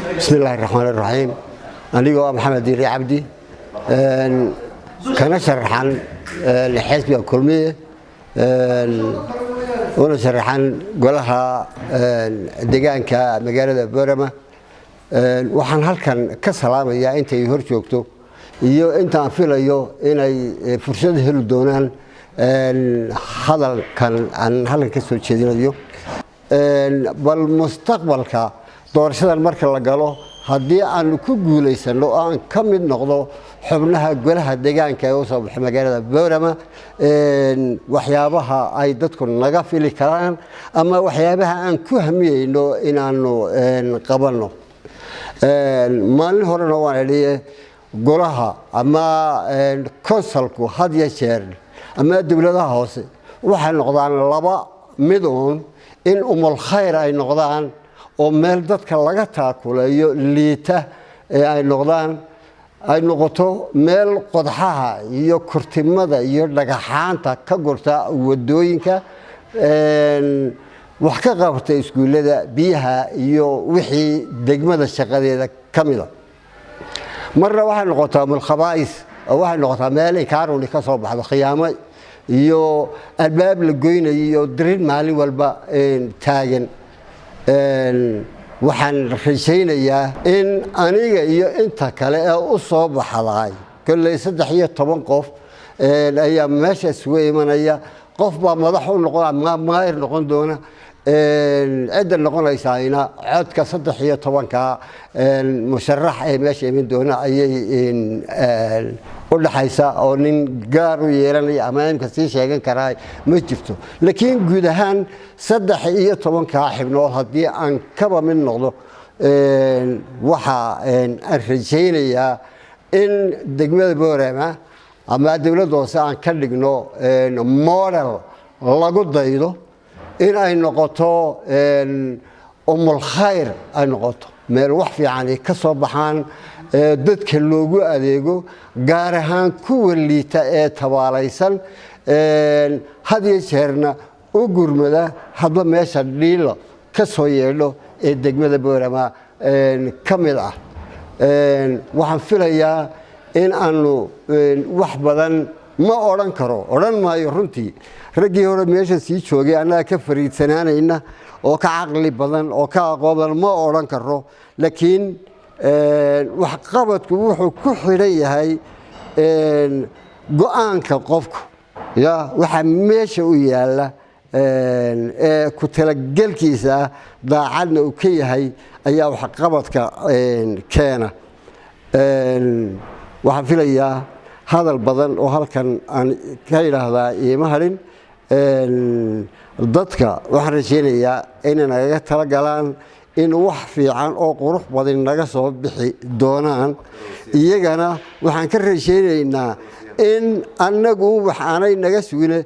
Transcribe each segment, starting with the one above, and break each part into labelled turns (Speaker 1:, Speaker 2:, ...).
Speaker 1: بسم الله الرحمن الرحيم. أنا محمد ديري عبدي كان شرحان لحزب الكلمية وانا شرحان قولها دقان كمقالة بورما waxaan halkan ka salaamayaa intay hor joogto iyo intaan filayo inay fursad heli doonaan hadalkan aan halkan ka soo jeedinayo bal mustaqbalka doorashadan marka la galo haddii aan ku guuleysano aan ka mid noqdo xubnaha golaha deegaanka ee soo baxay magaalada Boorama waxyaabaha ay dadku naga fili karaan ama waxyaabaha aan ku hamiyeyno inaanu qabanno maalin horena waan leeyahay golaha ama konsalku had iyo jeer ama dawladaha hoose waxay noqdaan laba midoon in umul khayr ay noqdaan oo meel dadka laga taakuleeyo liita ay noqdaan ay noqoto meel qodxaha iyo kurtimada iyo dhagaxaanta ka gurta wadooyinka wax ka qabta iskuulada biyaha iyo wixii degmada shaqadeeda kamida marna waxa noqotaa mulkhabaais waxa noqotaa meel ay kaaruni ka soo baxdo khiyaamo iyo albaab la goynayo dirin maalin walba taagan waxaan rajaynayaa in aniga iyo inta kale ee u soo baxday kulay 13 qof ayaa meesha isugu imanaya qof baa madax u noqon maayir noqon doona عند النقطة ساينا عد كصدق هي طبعا كمشرح ماشي من دونه أي ولا حيسا أو نجارو يراني أمام كثير شيء كراي مجبته لكن جودهان صدق هي طبعا كاحب نوع هدي عن كبا من نقطة وحى الرجالية إن دقمة بورما أما الدولة دوسا عن كلجنو مورال لاجود دايدو إن أي نقطة الخير أي نقطة مروح في يعني كصبحان ضد كلوجو أديجو جارهان كل اللي تباريسن هذه شهرنا أجور ملا هذا ما يشديله كسويله الدجمة بورما كملة وحنفلها إن أنو وحبذا ما أوران كرو أوران ما يرنتي رجي هو ماشي سيشوجي أنا كفريد سنة إنه أو كعقل بدن أو كعقابل ما أوران كرو لكن وحقبت وحو كحرية هاي جوان كقفك يا وحماشي وياله كتلقل كيسة ضاعنا وكي هاي أيا وحقبت كأنا وحفليا هذا البدن وهل كان كاين هذا يمهرين ضدك وحرجينيا إننا يتلقلان إن وحفي عن أو قروح بدن نجسوا بحي دونان يجنا وحنكرجينينا إن النجو وحناي نجسوينه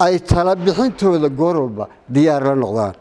Speaker 1: أي طلب بحين تود الجوربة ديار النقدان